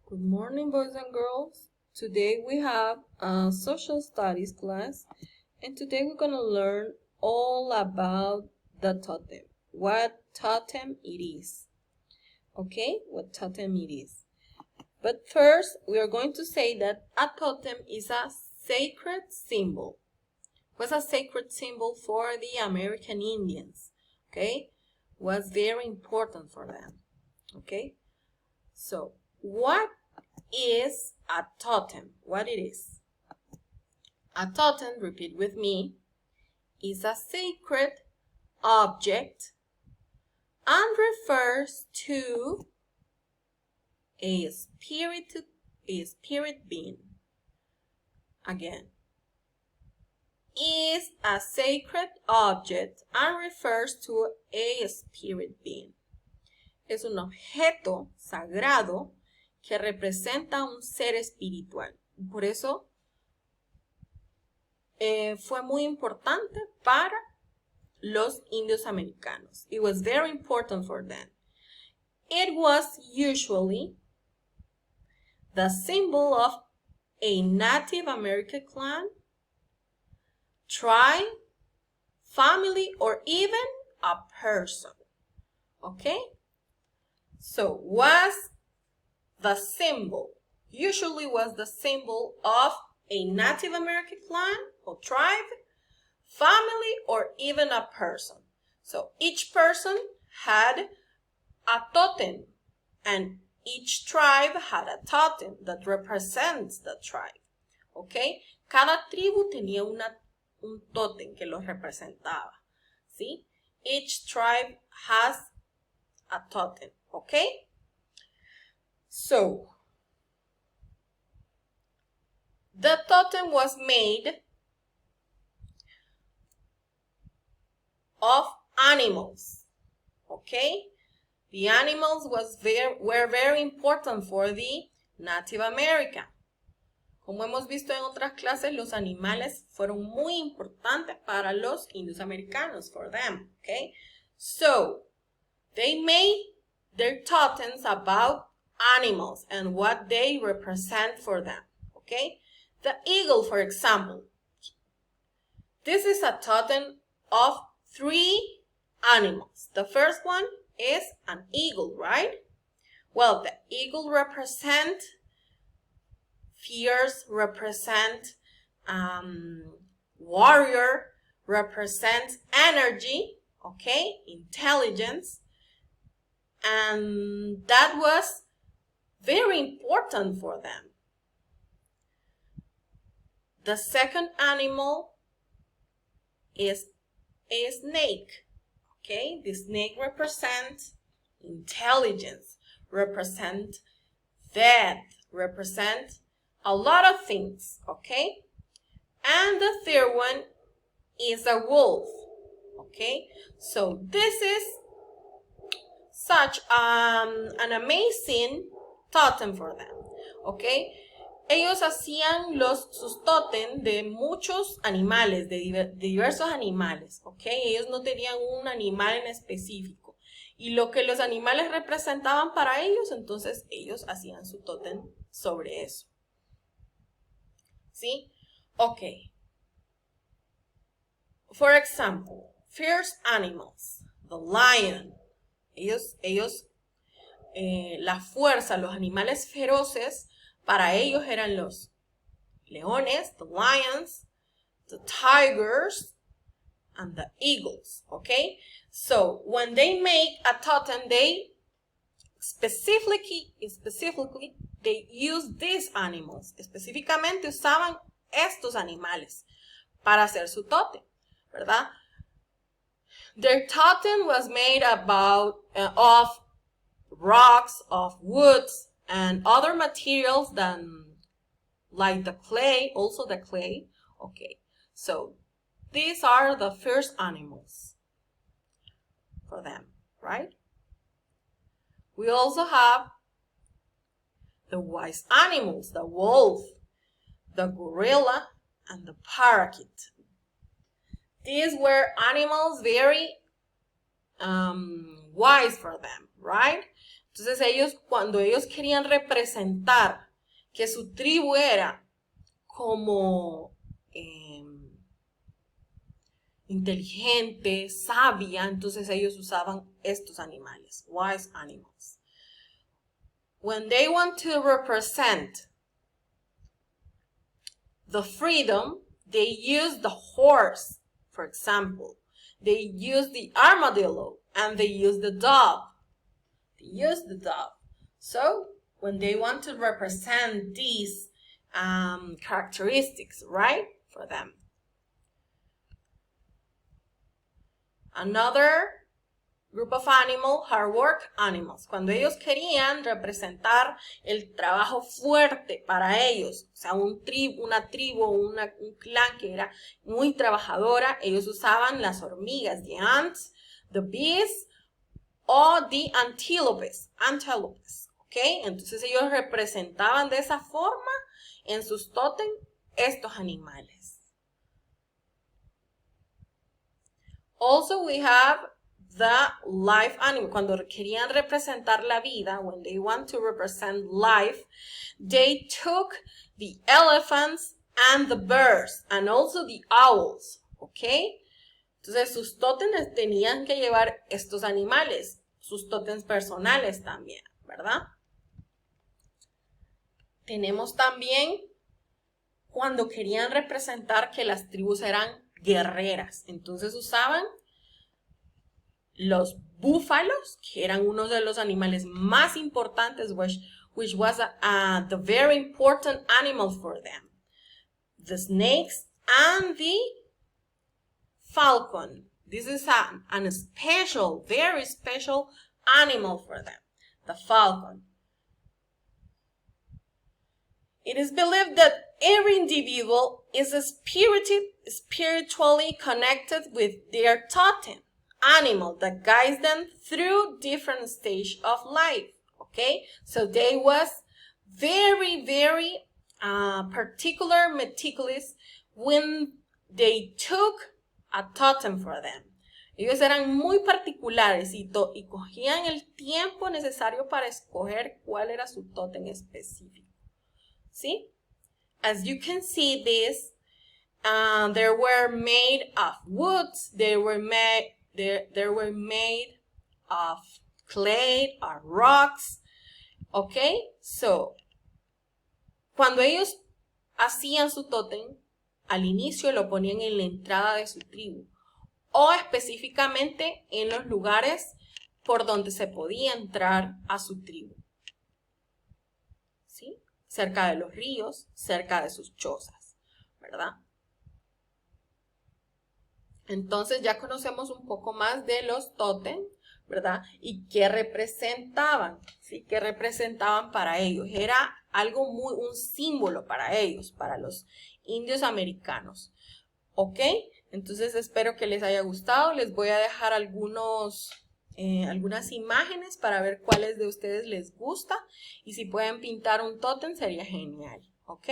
Good morning, boys and girls. Today we have a social studies class, and today we're going to learn all about the totem, what totem it is. Okay, what totem it is. But first, we are going to say that a totem is a sacred symbol. Was a sacred symbol for the American Indians. Okay, was very important for them. Okay, so what is a totem? What it is? A totem, repeat with me, is a sacred object and refers to a spirit being. Again, is a sacred object and refers to a spirit being. Es un objeto sagrado que representa un ser espiritual. Por eso fue muy importante para los indios americanos. It was very important for them. It was usually the symbol of a Native American clan, tribe, family, or even a person. Okay? So, usually was the symbol of a Native American clan or tribe, family, or even a person. So each person had a totem, and each tribe had a totem that represents the tribe. Okay? Cada tribu tenía un totem que los representaba. ¿Sí? Each tribe has a totem. Okay? So, the totem was made of animals. Okay? The animals were very important for the Native American. Como hemos visto en otras clases, los animales fueron muy importantes para los indios americanos, for them. Okay? So, they made their totems about animals and what they represent for them. Okay? The eagle, for example. This is a totem of 3 animals. The first one is an eagle, right? Well, the eagle represent fierce, represent warrior, represent energy, okay, intelligence, and that was very important for them. The second animal is a snake. Okay, the snake represents intelligence, represent death, represent a lot of things. Okay, and the third one is a wolf. Okay, so this is such an amazing totem for them. Okay. Ellos hacían sus tótem de muchos animales, de diversos animales, ¿ok? Ellos no tenían un animal en específico. Y lo que los animales representaban para ellos, entonces ellos hacían su tótem sobre eso. ¿Sí? Ok. For example, fierce animals, the lion. La fuerza, los animales feroces, para ellos eran los leones, the lions, the tigers, and the eagles, okay? So, when they make a totem, they specifically, they use these animals. Específicamente usaban estos animales para hacer su totem, ¿verdad? Their totem was made of rocks, of woods, and other materials than like the clay, also the clay. Okay, so these are the first animals for them, right? We also have the wise animals, the wolf, the gorilla, and the parakeet. These were animals very wise for them, right? Entonces ellos, cuando ellos querían representar que su tribu era como inteligente, sabia, entonces ellos usaban estos animales, wise animals. When they want to represent the freedom, they use the horse, for example. They use the armadillo and they use the dove. They use the dove. So when they want to represent these characteristics, right, for them. Another group of animals, hard work animals. Cuando ellos querían representar el trabajo fuerte para ellos, o sea, una tribu, un clan que era muy trabajadora, ellos usaban las hormigas, the ants, the bees, o the antelopes, ¿ok? Entonces ellos representaban de esa forma en sus tótem estos animales. Also we have the life animal. Cuando querían representar la vida, when they want to represent life, they took the elephants and the birds and also the owls, ¿ok? Entonces sus tótems tenían que llevar estos animales, sus tótems personales también, ¿verdad? Tenemos también cuando querían representar que las tribus eran guerreras, entonces usaban los búfalos, que eran uno de los animales más importantes, which was the very important animal for them. The snakes and the falcon. This is a special, very special animal for them, the falcon. It is believed that every individual is spiritually connected with their totem animal that guides them through different stages of life, okay? So they was very, very particular, meticulous when they took a totem for them. Ellos eran muy particulares y cogían el tiempo necesario para escoger cuál era su totem específico. See? As you can see this, they were made of woods, they were made of clay or rocks, okay? So, cuando ellos hacían su tótem, al inicio lo ponían en la entrada de su tribu o específicamente en los lugares por donde se podía entrar a su tribu, ¿sí? Cerca de los ríos, cerca de sus chozas, ¿verdad? Entonces ya conocemos un poco más de los tótem, ¿verdad? Y qué representaban, ¿sí? ¿Qué representaban para ellos? Era algo un símbolo para ellos, para los indios americanos, ¿ok? Entonces espero que les haya gustado. Les voy a dejar algunas imágenes para ver cuáles de ustedes les gusta. Y si pueden pintar un tótem sería genial, ¿ok?